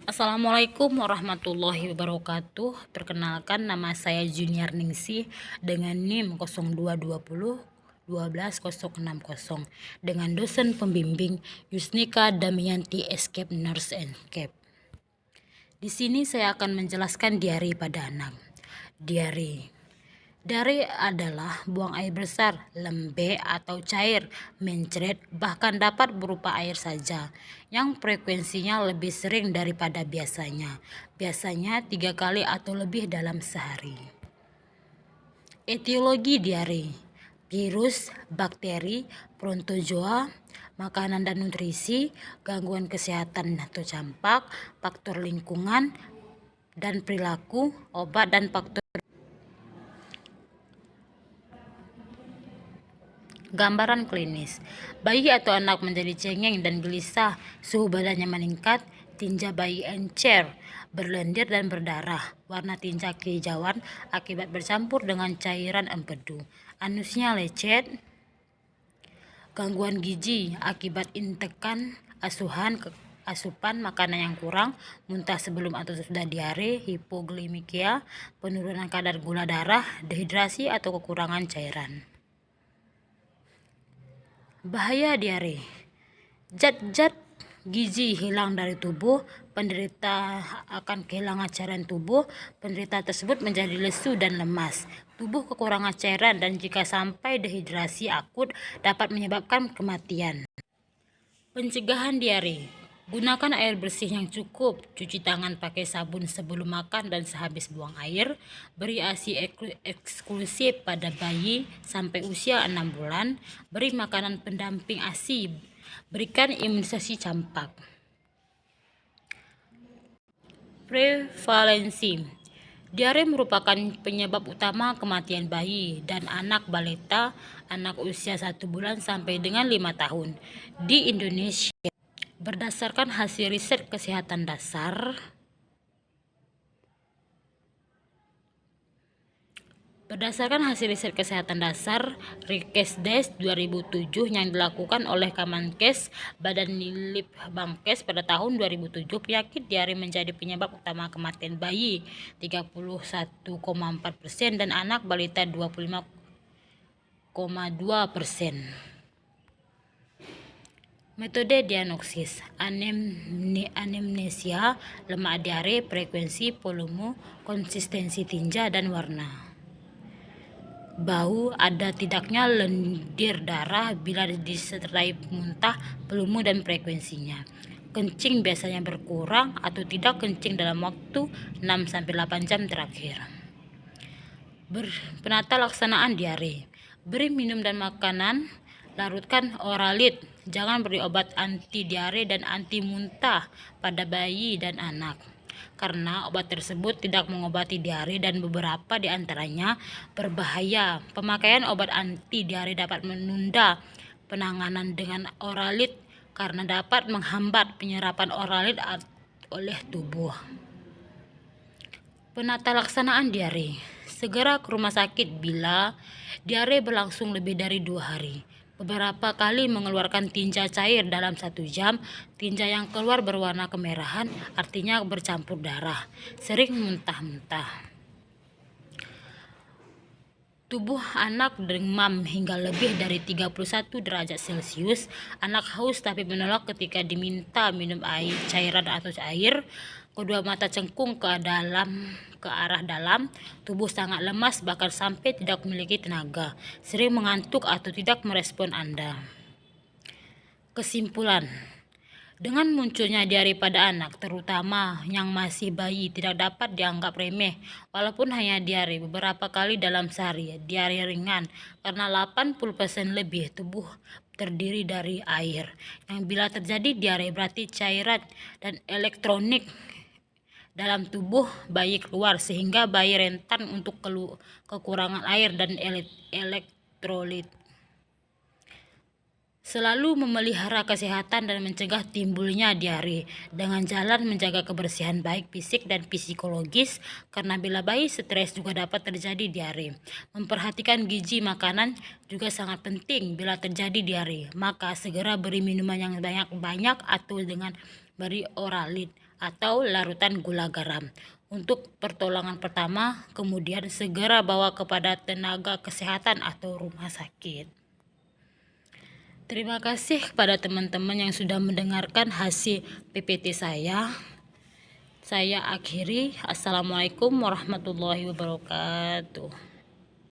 Assalamualaikum warahmatullahi wabarakatuh. Perkenalkan, nama saya Junior Ningsih dengan NIM 0220 12060 dengan dosen pembimbing Yusnika Damianti Escape Nurse Escape. Di sini saya akan menjelaskan diare pada anak. Diare adalah buang air besar, lembek atau cair, mencret, bahkan dapat berupa air saja, yang frekuensinya lebih sering daripada biasanya. Biasanya 3 kali atau lebih dalam sehari. Etiologi diare: virus, bakteri, protozoa, makanan dan nutrisi, gangguan kesehatan atau campak, faktor lingkungan dan perilaku, obat dan faktor. Gambaran klinis: bayi atau anak menjadi cengeng dan gelisah, suhu badannya meningkat, tinja bayi encer, berlendir dan berdarah, warna tinja kehijauan akibat bercampur dengan cairan empedu, anusnya lecet. Gangguan gizi akibat intekan asupan makanan yang kurang, muntah sebelum atau sesudah diare, hipoglikemia, penurunan kadar gula darah, dehidrasi atau kekurangan cairan. Bahaya diare: zat-zat gizi hilang dari tubuh, penderita akan kehilangan cairan tubuh, penderita tersebut menjadi lesu dan lemas, tubuh kekurangan cairan, dan jika sampai dehidrasi akut dapat menyebabkan kematian. Pencegahan diare: gunakan air bersih yang cukup, cuci tangan pakai sabun sebelum makan dan sehabis buang air, beri ASI eksklusif pada bayi sampai usia 6 bulan, beri makanan pendamping ASI, berikan imunisasi campak. Prevalensi: diare merupakan penyebab utama kematian bayi dan anak balita, anak usia 1 bulan sampai dengan 5 tahun di Indonesia. Berdasarkan hasil riset kesehatan dasar Rikesdes 2007 yang dilakukan oleh Kemenkes Badan Litbangkes pada tahun 2007, penyakit diare menjadi penyebab utama kematian bayi 31,4% dan anak balita 25,2%. Metode diagnosis: anamnesia, lemak diare, frekuensi, volume, konsistensi tinja, dan warna. Bau: ada tidaknya lendir darah bila disertai muntah, volume dan frekuensinya. Kencing biasanya berkurang atau tidak kencing dalam waktu 6-8 jam terakhir. Penata laksanaan diare: beri minum dan makanan, larutkan oralit, jangan beri obat anti diare dan anti muntah pada bayi dan anak, karena obat tersebut tidak mengobati diare dan beberapa di antaranya berbahaya. Pemakaian obat anti diare dapat menunda penanganan dengan oralit karena dapat menghambat penyerapan oralit oleh tubuh. Penata laksanaan diare: segera ke rumah sakit bila diare berlangsung lebih dari 2 hari. Beberapa kali mengeluarkan tinja cair dalam 1 jam. Tinja yang keluar berwarna kemerahan, artinya bercampur darah. Sering muntah-muntah. Tubuh anak demam hingga lebih dari 31 derajat Celcius. Anak haus tapi menolak ketika diminta minum cairan atau air. Kedua mata cengkung ke arah dalam. Tubuh sangat lemas bahkan sampai tidak memiliki tenaga. Sering mengantuk atau tidak merespon Anda. Kesimpulan: dengan munculnya diare pada anak, terutama yang masih bayi, tidak dapat dianggap remeh. Walaupun hanya diare beberapa kali dalam sehari, diare ringan, karena 80% lebih tubuh terdiri dari air. Yang bila terjadi diare berarti cairan dan elektronik dalam tubuh bayi keluar, sehingga bayi rentan untuk kekurangan air dan elektrolit. Selalu memelihara kesehatan dan mencegah timbulnya diare dengan jalan menjaga kebersihan baik fisik dan psikologis, karena bila bayi stres juga dapat terjadi diare. Memperhatikan gizi makanan juga sangat penting. Bila terjadi diare, maka segera beri minuman yang banyak-banyak atau dengan beri Oralid atau larutan gula garam. Untuk pertolongan pertama, kemudian segera bawa kepada tenaga kesehatan atau rumah sakit. Terima kasih kepada teman-teman yang sudah mendengarkan hasil PPT saya. Saya akhiri. Assalamualaikum warahmatullahi wabarakatuh.